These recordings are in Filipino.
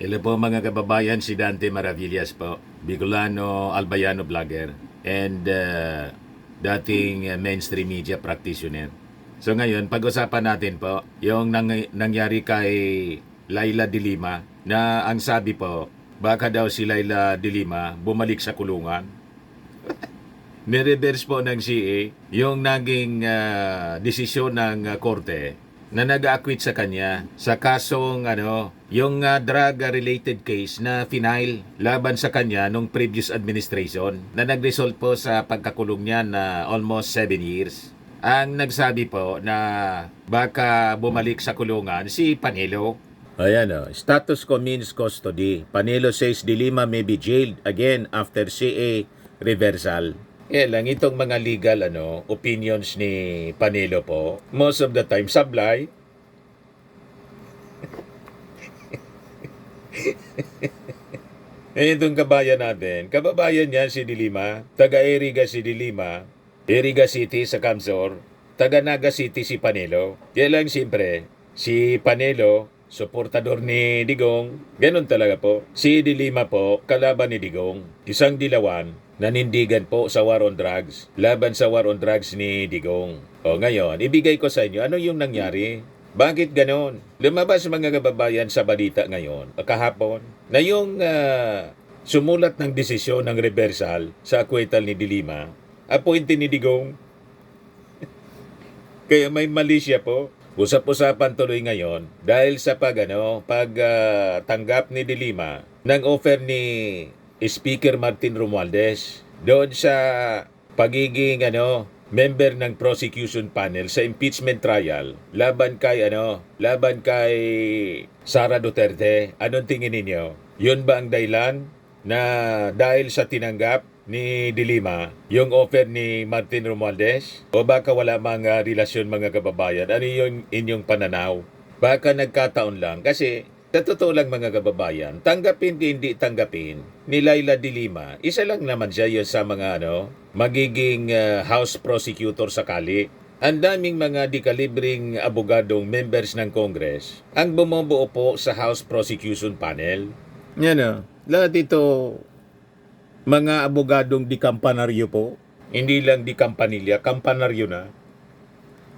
Hello po mga kababayan, si Dante Maravillas po, Bicolano, Albayano vlogger, and dating mainstream media practitioner. So ngayon, pag-usapan natin po yung nangyari kay Laila de Lima na ang sabi po, baka daw si Laila de Lima bumalik sa kulungan. Nireverse po ng CA yung naging desisyon ng korte na nag-acquit sa kanya sa kasong yung drug-related case na final laban sa kanya nung previous administration na nag-result po sa pagkakulong niya na almost 7 years. Ang nagsabi po na baka bumalik sa kulungan si Panelo. Ayan status quo means custody. Panelo says De Lima may be jailed again after CA reversal. Lang itong mga legal opinions ni Panelo po, most of the time sablay. Itong kababayan niya si De Lima, taga Iriga si De Lima, Iriga City sa Camsor, taga Naga City si Panelo. Lang siyempre, si Panelo, suportador ni Digong, ganun talaga po. Si De Lima po, kalaban ni Digong, isang dilawan, nanindigan po sa war on drugs, laban sa war on drugs ni Digong. O ngayon, ibigay ko sa inyo, ano yung nangyari? Bakit ganon? Lumabas mga kababayan sa balita ngayon, kahapon, na yung sumulat ng desisyon ng reversal sa acquittal ni De Lima, appointee ni Digong. Kaya may mali siya po. Usap-usapan tuloy ngayon dahil sa pagtanggap ni De Lima ng offer ni Speaker Martin Romualdez doon sa pagiging member ng prosecution panel sa impeachment trial laban kay Sara Duterte. Anong tingin ninyo? Yun ba ang dahilan na dahil sa tinanggap ni De Lima yung offer ni Martin Romualdez? O baka wala mga relasyon mga kababayan? Ano yung inyong pananaw? Baka nagkataon lang kasi sa totoo lang mga kababayan, tanggapin hindi tanggapin ni Laila de Lima, isa lang naman siya yun sa mga magiging House Prosecutor sakali. Ang daming mga dikalibring abogadong members ng Congress ang bumubuo po sa House Prosecution Panel. Lahat ito mga abogadong di kampanaryo po, hindi lang di kampanilya, kampanaryo na.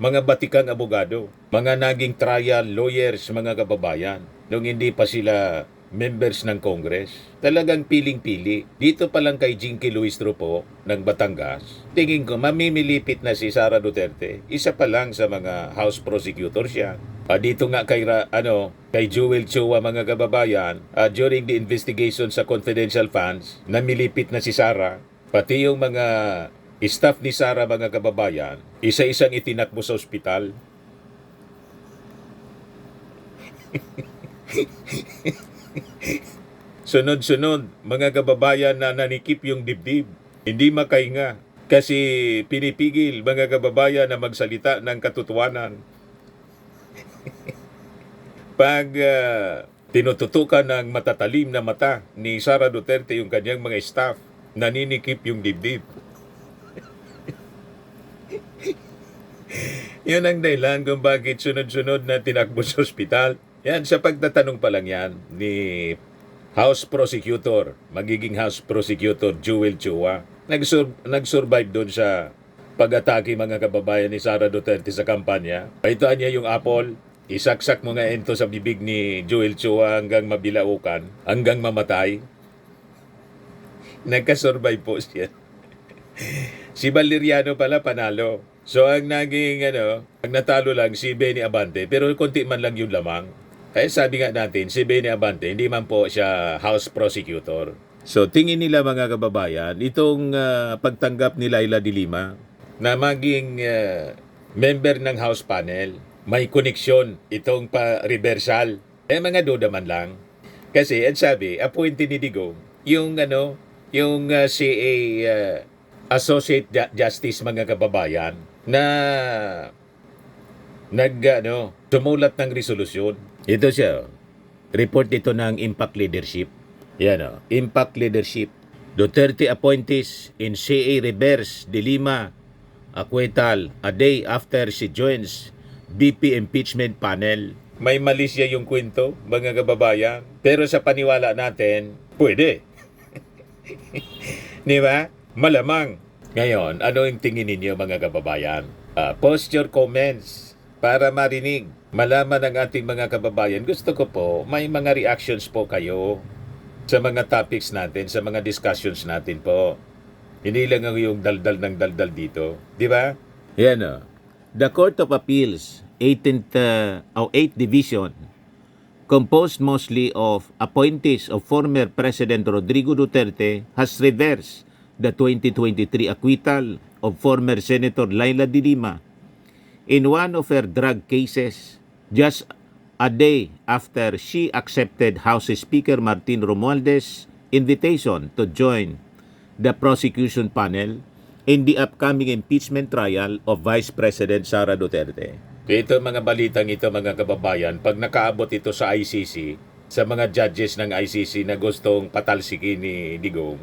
Mga batikang abogado, mga naging trial lawyers, mga kababayan, nung hindi pa sila members ng Congress. Talagang piling-pili. Dito pa lang kay Jinky Luistro po ng Batangas, tingin ko mamimilipit na si Sara Duterte. Isa pa lang sa mga House Prosecutor siya. Dito nga kay Joel Chua mga kababayan, during the investigation sa confidential funds, namilipit na si Sara. Pati yung mga staff ni Sara mga kababayan, isa-isang itinakbo sa ospital. Sunod-sunod, mga kababayan na nanikip yung dibdib. Hindi makahinga kasi pinipigil mga kababayan na magsalita ng katotohanan. Pag tinututukan ng matatalim na mata ni Sara Duterte yung kanyang mga staff, naninikip yung dibdib. Yun ang dahilan kung bakit sunod-sunod na tinakbo sa ospital. Yan, sa pagtatanong pa lang yan ni House Prosecutor, magiging House Prosecutor Joel Chua. Nag-survive doon sa pag-atake mga kababayan ni Sara Duterte sa kampanya. Paituan niya yung apple, isaksak mo nga ito sa bibig ni Joel Chua hanggang mabilaukan, hanggang mamatay. Nagka-survive po siya. Si Valeriano pala panalo. So ang naging ang natalo lang si Benny Abante, pero konti man lang yung lamang. Kaya sabi nga natin, si Benny Abante, hindi man po siya House Prosecutor. So tingin nila mga kababayan, itong pagtanggap ni Laila de Lima na maging member ng House Panel, may koneksyon itong pa-reversal. Mga duda man lang. Kasi ang sabi, appointee ni Digong, yung CA Associate Justice mga kababayan na sumulat ng resolusyon. Ito siya. Report ito ng Impact Leadership. Yan Impact Leadership. Duterte appointees in CA reverse De Lima acquittal a day after she joins BP impeachment panel. may mali siya yung kwento, mga kababayan. Pero sa paniwala natin, pwede. Di ba? Malamang. Ngayon, ano yung tingin ninyo mga kababayan? Post your comments para marinig. Malaman ng ating mga kababayan. Gusto ko po, may mga reactions po kayo sa mga topics natin, sa mga discussions natin po. Hindi lang yung daldal ng daldal dito. Di ba? Yan o. The Court of Appeals, 8th Division, composed mostly of appointees of former President Rodrigo Duterte, has reversed the 2023 acquittal of former Senator Laila de Lima in one of her drug cases just a day after she accepted House Speaker Martin Romualdez's invitation to join the prosecution panel in the upcoming impeachment trial of Vice President Sara Duterte. Ito mga balitang ito mga kababayan, pag nakaabot ito sa ICC, sa mga judges ng ICC na gustong patalsikin ni Digong,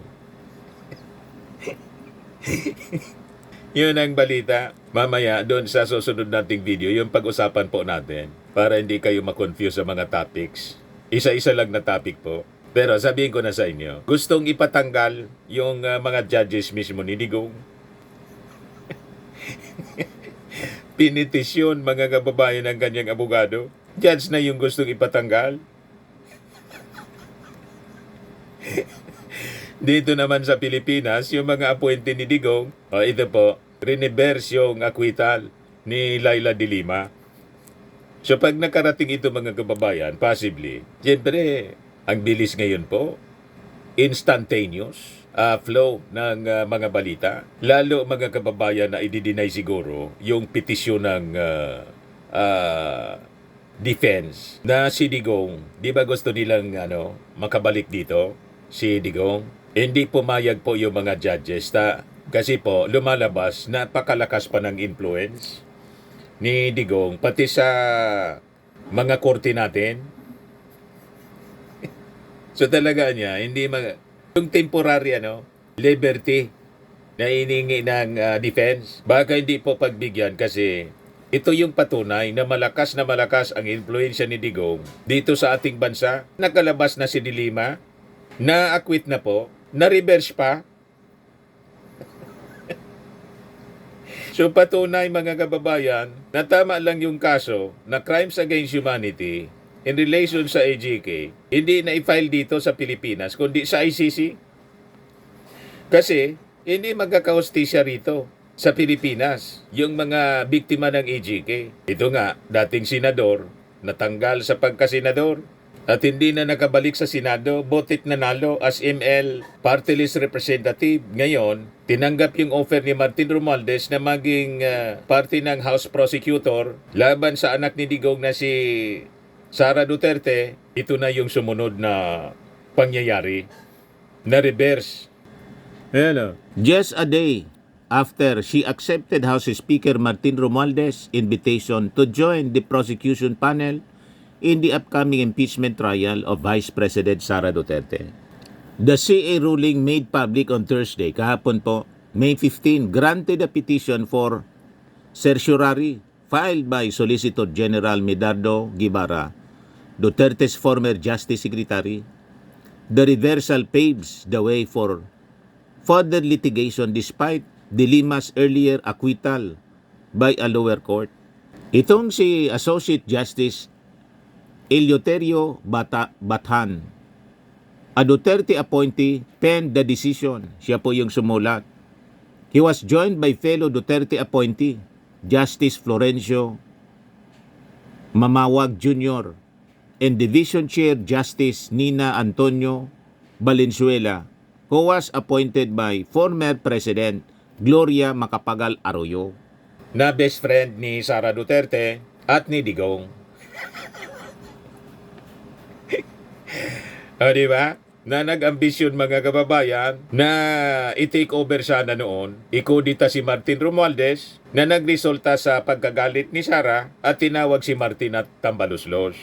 yun ang balita. Mamaya doon sa susunod nating video, yung pag-usapan po natin para hindi kayo ma-confuse sa mga topics. Isa-isa lang na topic po. Pero sabihin ko na sa inyo, gustong ipatanggal yung mga judges mismo ni Digong. Pinitisyon mga kababayan ng kanyang abogado. Judge na yung gustong ipatanggal. Dito naman sa Pilipinas, yung mga appointee ni Digong, ito po, reverse yung acquittal ni Laila de Lima. So pag nakarating ito mga kababayan, possibly, siyempre, ang bilis ngayon po, instantaneous flow ng mga balita. Lalo mga kababayan na i-deny siguro yung petisyon ng defense na si Digong. Di ba gusto nilang makabalik dito si Digong? Hindi pumayag po yung mga judges kasi po lumalabas napakalakas pa ng influence ni Digong pati sa mga korte natin. So talaga niya, yung temporary liberty na iningi ng defense, baka hindi po pagbigyan kasi ito yung patunay na malakas ang influensya ni Digong dito sa ating bansa. Nakalabas na si de Lima, na-acquit na po, na-reverse pa. So patunay mga kababayan na tama lang yung kaso na crimes against humanity in relation sa AGK, hindi na i-file dito sa Pilipinas, kundi sa ICC. Kasi, hindi magkakahustisya rito sa Pilipinas, yung mga biktima ng AGK. Ito nga, dating senador, natanggal sa pagkasenador, at hindi na nakabalik sa Senado, botit nanalo as ML Party List Representative. Ngayon, tinanggap yung offer ni Martin Romualdez na maging party ng House Prosecutor laban sa anak ni Digong na si Sara Duterte. Ito na yung sumunod na pangyayari na reverse. Hello. Just a day after she accepted House Speaker Martin Romualdez's invitation to join the prosecution panel in the upcoming impeachment trial of Vice President Sara Duterte. The CA ruling made public on Thursday, kahapon po, May 15, granted a petition for certiorari filed by Solicitor General Medardo Guevara, Duterte's former Justice Secretary. The reversal paves the way for further litigation despite de Lima's earlier acquittal by a lower court. Itong si Associate Justice Eleuterio Bathan, a Duterte appointee, penned the decision. Siya po yung sumulat. He was joined by fellow Duterte appointee, Justice Florencio Mamawag Jr., and Division Chair Justice Nina Antonio Valenzuela, who was appointed by former President Gloria Macapagal Arroyo, na best friend ni Sara Duterte at ni Digong. Di ba? Na nag-ambisyon mga kababayan na i-take over sana noon, ikodita si Martin Romualdez na nagresulta sa pagkagalit ni Sara at tinawag si Martin at tambaluslos.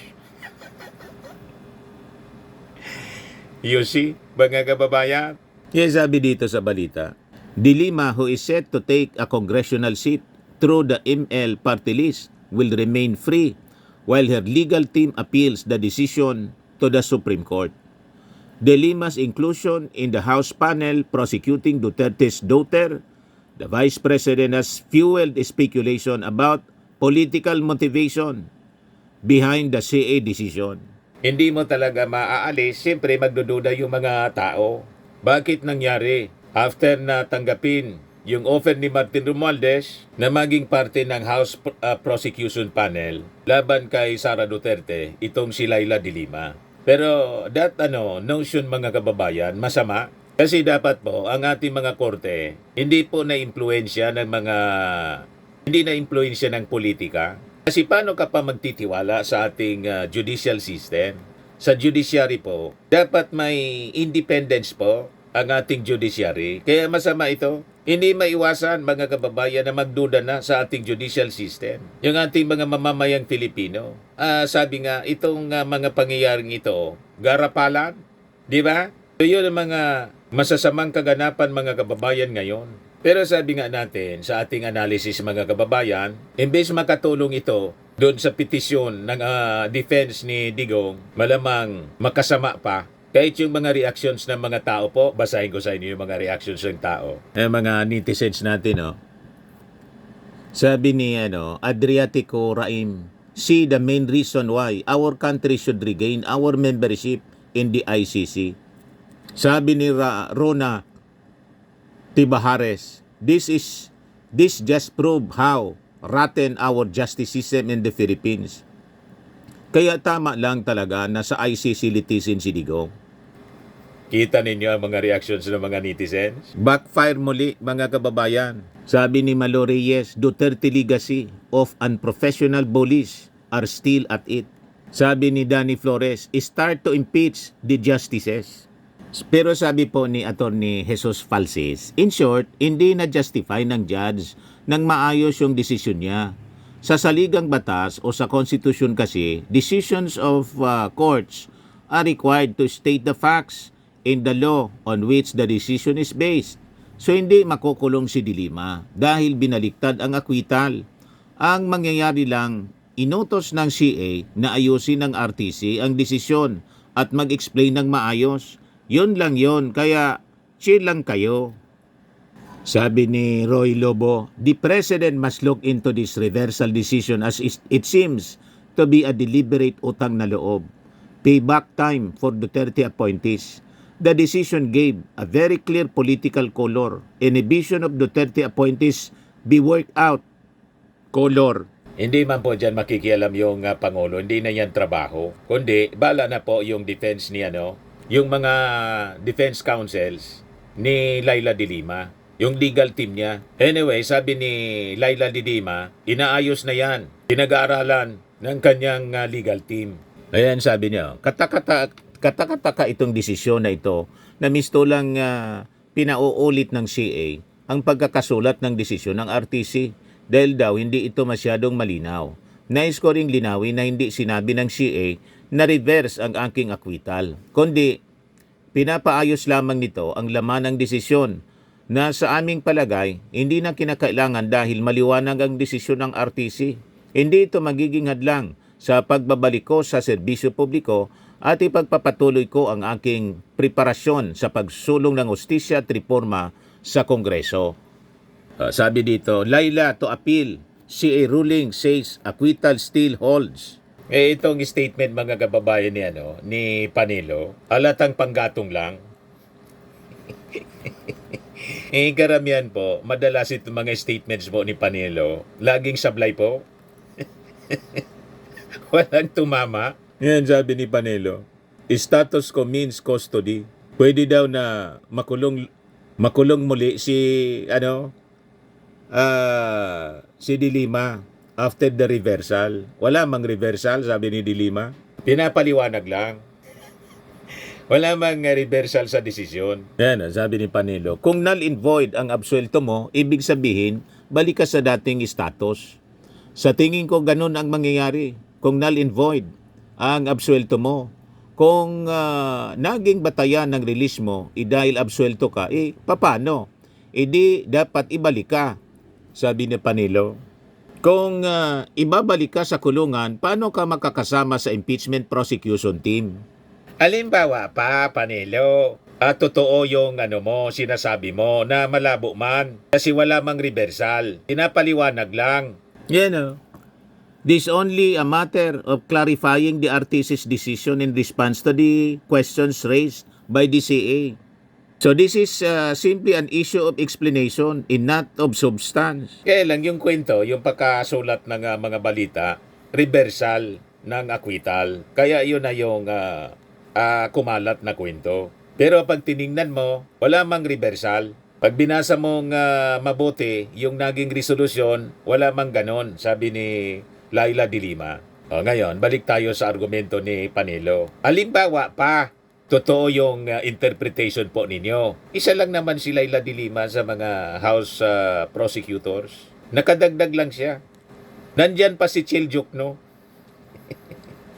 You see, mga kababayan? Yes, sabi dito sa balita, de Lima, who is set to take a congressional seat through the ML party list, will remain free while her legal team appeals the decision to the Supreme Court. De Lima's inclusion in the House panel prosecuting Duterte's daughter, the Vice President, has fueled speculation about political motivation behind the CA decision. Hindi mo talaga maaalis, siyempre magdududa yung mga tao. Bakit nangyari? After na tanggapin yung offer ni Martin Romualdez na maging parte ng House Prosecution Panel laban kay Sara Duterte, itong si Laila de Lima. Pero that notion mga kababayan, masama. Kasi dapat po ang ating mga korte hindi po na-impluensya ng politika. Kasi paano ka pa magtitiwala sa ating judicial system? Sa judiciary po, dapat may independence po ang ating judiciary. Kaya masama ito. Hindi maiwasan mga kababayan na magduda na sa ating judicial system. Yung ating mga mamamayang Filipino. Sabi nga, itong mga pangyayaring ito, garapalan, di ba? So yun ang mga masasamang kaganapan mga kababayan ngayon. Pero sabi nga natin sa ating analysis mga kababayan, imbes makatulong ito doon sa petisyon ng defense ni Digong, malamang makasama pa. Kahit yung mga reactions ng mga tao po, basahin ko sa inyo yung mga reactions ng tao. Mga netizens natin, no? Sabi ni Adriatico Raim, see the main reason why our country should regain our membership in the ICC. Sabi ni Rona Tibahares, this just prove how rotten our justice system in the Philippines. Kaya tama lang talaga na sa ICC litisin si Digong. Kita ninyo ang mga reactions ng mga netizens? Backfire muli mga kababayan. Sabi ni Malo Reyes, Duterte legacy of unprofessional bullies are still at it. Sabi ni Danny Flores, start to impeach the justices. Pero sabi po ni Attorney Jesus Falsis, in short, hindi na-justify ng judge nang maayos yung desisyon niya. Sa saligang batas o sa konstitusyon kasi, decisions of courts are required to state the facts in the law on which the decision is based. So hindi makukulong si de Lima dahil binaliktad ang akwital. Ang mangyayari lang, inutos ng CA na ayusin ng RTC ang desisyon at mag-explain ng maayos. Yun lang yun, kaya chill lang kayo. Sabi ni Roy Lobo, the President must look into this reversal decision as it seems to be a deliberate utang na loob. Payback time for Duterte appointees. The decision gave a very clear political color. Inhibition of Duterte appointees be worked out. Color. Hindi man po dyan makikialam yung Pangulo, hindi na yan trabaho. Kundi, bala na po yung defense ni yung mga defense counsels ni Laila de Lima, yung legal team niya. Anyway, sabi ni Laila de Lima, inaayos na yan. Pinag-aaralan ng kanyang legal team. Ayan sabi niya, katakataka itong desisyon na ito na misto lang pinauulit ng CA ang pagkakasulat ng desisyon ng RTC dahil daw hindi ito masyadong malinaw. Nais ko ring linawin na hindi sinabi ng CA na reverse ang aking akwital, kundi pinapaayos lamang nito ang laman ng desisyon na sa aming palagay hindi na kinakailangan dahil maliwanag ang desisyon ng RTC. Hindi ito magiging hadlang sa pagbabalik ko sa serbisyo publiko at ipagpapatuloy ko ang aking preparasyon sa pagsulong ng hustisya at reforma sa Kongreso. Sabi dito, Laila to appeal, CA ruling says acquittal still holds. Itong statement mga kababayan ni Panelo, halatang panggatong lang. Karamihan po, madalas itong mga statements po ni Panelo, laging sablay po. Walang tumama. Yan sabi ni Panelo. Status quo means custody. Pwede daw na makulong muli si de Lima after the reversal. Wala mang reversal, sabi ni de Lima. Pinapaliwanag lang. Wala mang reversal sa desisyon. Yan, sabi ni Panelo. Kung null and void ang absuelto mo, ibig sabihin, balik ka sa dating status. Sa tingin ko, ganun ang mangyayari. Kung null and void ang absuelto mo, kung naging batayan ng release mo, dahil absuelto ka, paano? Di dapat ibalik ka, sabi ni Panelo. Kung ibabalik ka sa kulungan, paano ka makakasama sa impeachment prosecution team? Halimbawa pa, Panelo, totoo yung sinasabi mo na malabo man kasi wala mang reversal. Pinapaliwanag lang. Yan o. This only a matter of clarifying the RTC's decision in response to the questions raised by DCA. So this is simply an issue of explanation and not of substance. Kaya lang yung kwento, yung pagkasulat ng mga balita, reversal ng acquittal. Kaya yun na yung kumalat na kwento. Pero pag tiningnan mo, wala mang reversal. Pag binasa mong mabuti, yung naging resolusyon, wala mang ganon, sabi ni Laila de Lima. Ngayon, balik tayo sa argumento ni Panelo. Halimbawa pa, totoo yung interpretation po ninyo. Isa lang naman si Laila de Lima sa mga House prosecutors. Nakadagdag lang siya. Nandyan pa si Chiljuk, no?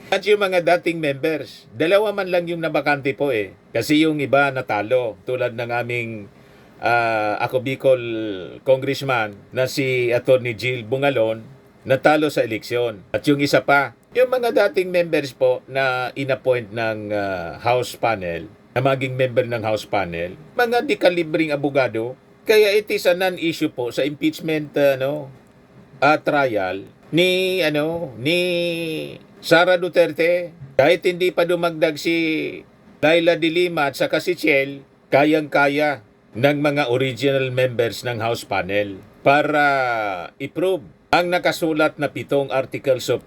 At yung mga dating members, dalawa man lang yung nabakante po eh. Kasi yung iba natalo, tulad ng aming ako Bicol congressman na si Atty. Jill Bungalon, natalo sa eleksyon. At yung isa pa, yung mga dating members po na inappoint ng House panel, na maging member ng House panel, mga dekalibring abogado. Kaya it is a non-issue po sa impeachment trial ni Sara Duterte. Kahit hindi pa dumagdag si Laila de Lima at saka si Chel, kayang-kaya ng mga original members ng House panel para i-prove ang nakasulat na 7 articles of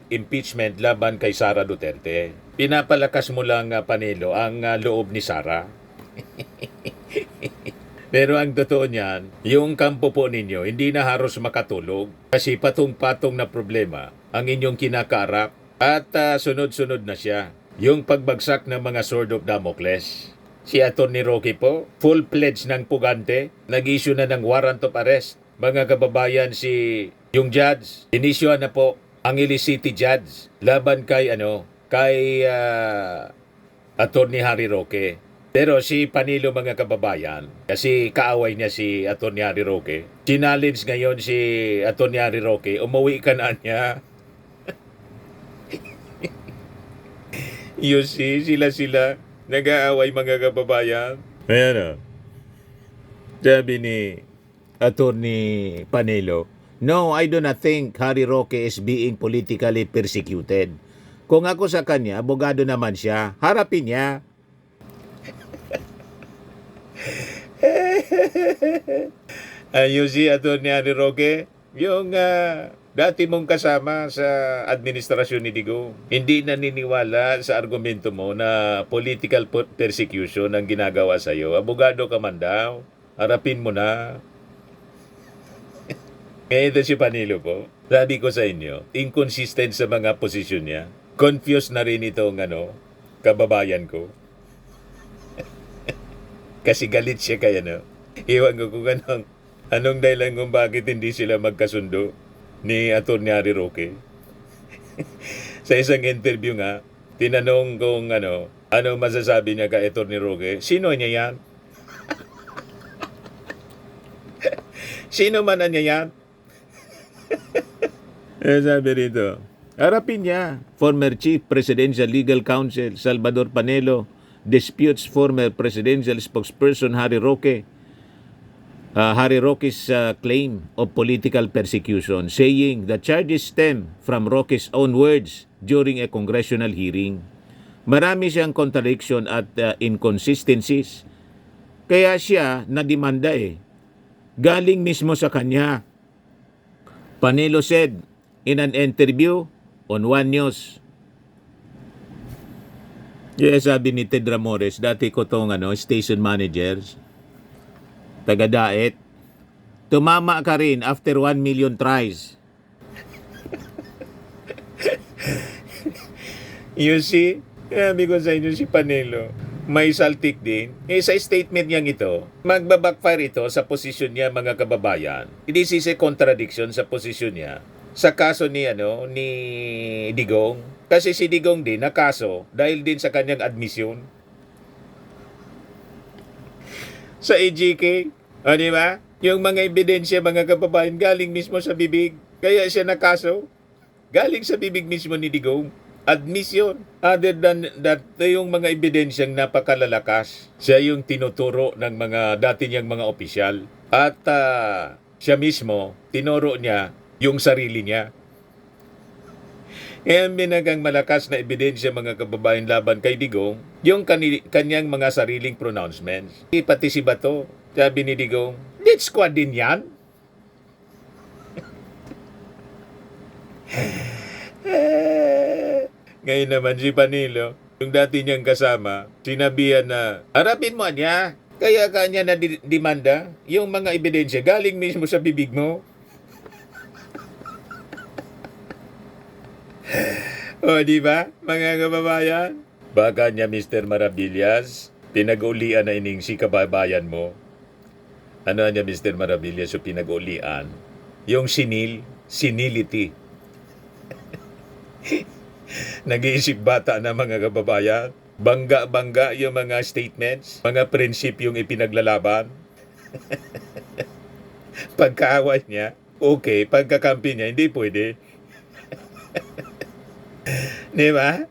impeachment laban kay Sara Duterte. Pinapalakas mo lang, Panelo, ang loob ni Sara. Pero ang totoo niyan, yung kampo po ninyo hindi na haros makatulog kasi patong-patong na problema ang inyong kinakaharap at sunod-sunod na siya. Yung pagbagsak ng mga Sword of Damocles. Si Atty. Roque po, full-pledged ng pugante, nag-issue na ng warrant of arrest. Mga kababayan, yung judge, inisyuhan na po ang illicit judge laban kay Atty. Harry Roque. Pero si Panilo, mga kababayan, kasi kaaway niya si Atty. Harry Roque, challenge ngayon si Atty. Harry Roque, umuwi ka na niya. You see, sila nag-aaway, mga kababayan. Ayan o. Sabi ni Attorney Panelo, "No, I do not think Harry Roque is being politically persecuted. Kung ako sa kanya, abogado naman siya. Harapin niya." You see, Attorney Harry Roque, yung dati mong kasama sa administrasyon ni Digong, hindi naniniwala sa argumento mo na political persecution ang ginagawa sa'yo. Abogado ka man daw. Harapin mo na. Ngayon ito si Panilo po. Sabi ko sa inyo, inconsistent sa mga posisyon niya. Confused na rin itong kababayan ko. Kasi galit siya kaya Iwan ko kung anong dahilan kung bakit hindi sila magkasundo ni Atty. Harry Roque. Sa isang interview nga, tinanong kung ano masasabi niya kay Atty. Roque. Sino niya yan? Sino man niya yan? Sabi rito, harapin niya. Former Chief Presidential Legal Counsel Salvador Panelo disputes former presidential spokesperson Harry Roque's claim of political persecution, saying the charges stem from Roque's own words during a congressional hearing. Marami siyang contradiction at inconsistencies. Kaya siya nadimanda Galing mismo sa kanya. Panelo said in an interview on One News. Sabi ni Ted Ramores, dati ko tong station managers, taga-Daet, tumama ka rin after 1 million tries. You see, sabi ko sa inyo si Panelo, may saltik din. Sa statement niyang ito, magbabackfire ito sa posisyon niya, mga kababayan. This is a contradiction sa posisyon niya sa kaso ni Digong. Kasi si Digong din nakaso dahil din sa kanyang admisyon sa AGK. Di ba? Yung mga ebidensya, mga kababayan, galing mismo sa bibig Kaya siya nakaso. Galing sa bibig mismo ni Digong. Admission. Other than that, yung mga ebidensyang napakalalakas. Siya yung tinuturo ng mga dati niyang mga opisyal. At siya mismo, tinuro niya yung sarili niya. Kaya minagang malakas na ebidensya mga kababayan laban kay Digong, yung kanyang mga sariling pronouncements. Pati si Bato, sabi ni Digong, death squad din yan. Ngayon naman si Panilo, yung dati niyang kasama, sinabihan na, harapin mo niya, kaya kanya na demanda yung mga ebidensya galing mismo sa bibig mo. O, di ba, mga kababayan? Baka niya, Mr. Maravillas, pinag-ulian na ining si kababayan mo. Ano niya, Mr. Maravillas, yung pinag-ulian? Yung senility. Nag-iisip bata na mga kababayan. Bangga-bangga yung mga statements, mga prinsipyong ipinaglalaban. Pagkaaway niya, okay. Pagkakampi niya, hindi pwede. Di ba?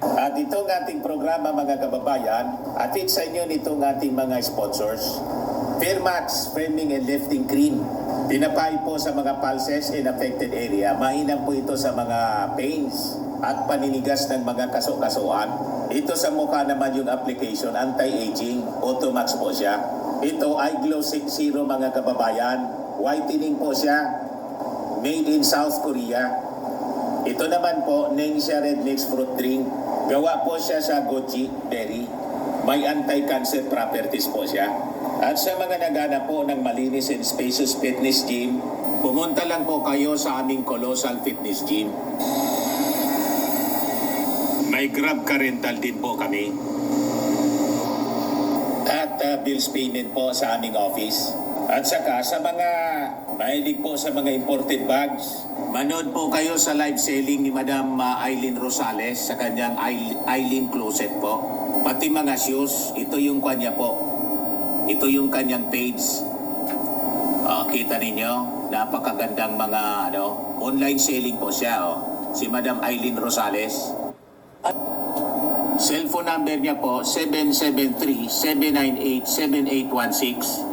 At itong ating programa mga kababayan, atid sa inyo nitong ating mga sponsors. Fairmax Framing and Lifting Cream. Pinapay po sa mga pulses in affected area. Mainam po ito sa mga pains at paninigas ng mga kaso-kasuan. Ito sa mukha naman yung application, anti-aging, Automax po siya. Ito ay Glow 60 mga kababayan. Whitening po siya. Made in South Korea. Ito naman po, Ningxia Red Mix Fruit Drink. Gawa po siya sa goji berry. May anti-cancer properties po siya. At sa mga nagana po ng malinis and spacious fitness gym, pumunta lang po kayo sa aming Colossal Fitness Gym. May Grab ka rental din po kami. At bills payment po sa aming office. At saka sa mga mahilig po sa mga imported bags, manood po kayo sa live selling ni Madam Aileen Rosales sa kanyang Aileen Closet po. Pati mga shoes, ito yung kanya po. Ito yung kanyang page. Kita ninyo, napakagandang mga online selling po siya. Si Madam Aileen Rosales. At cellphone number niya po, 773-798-7816.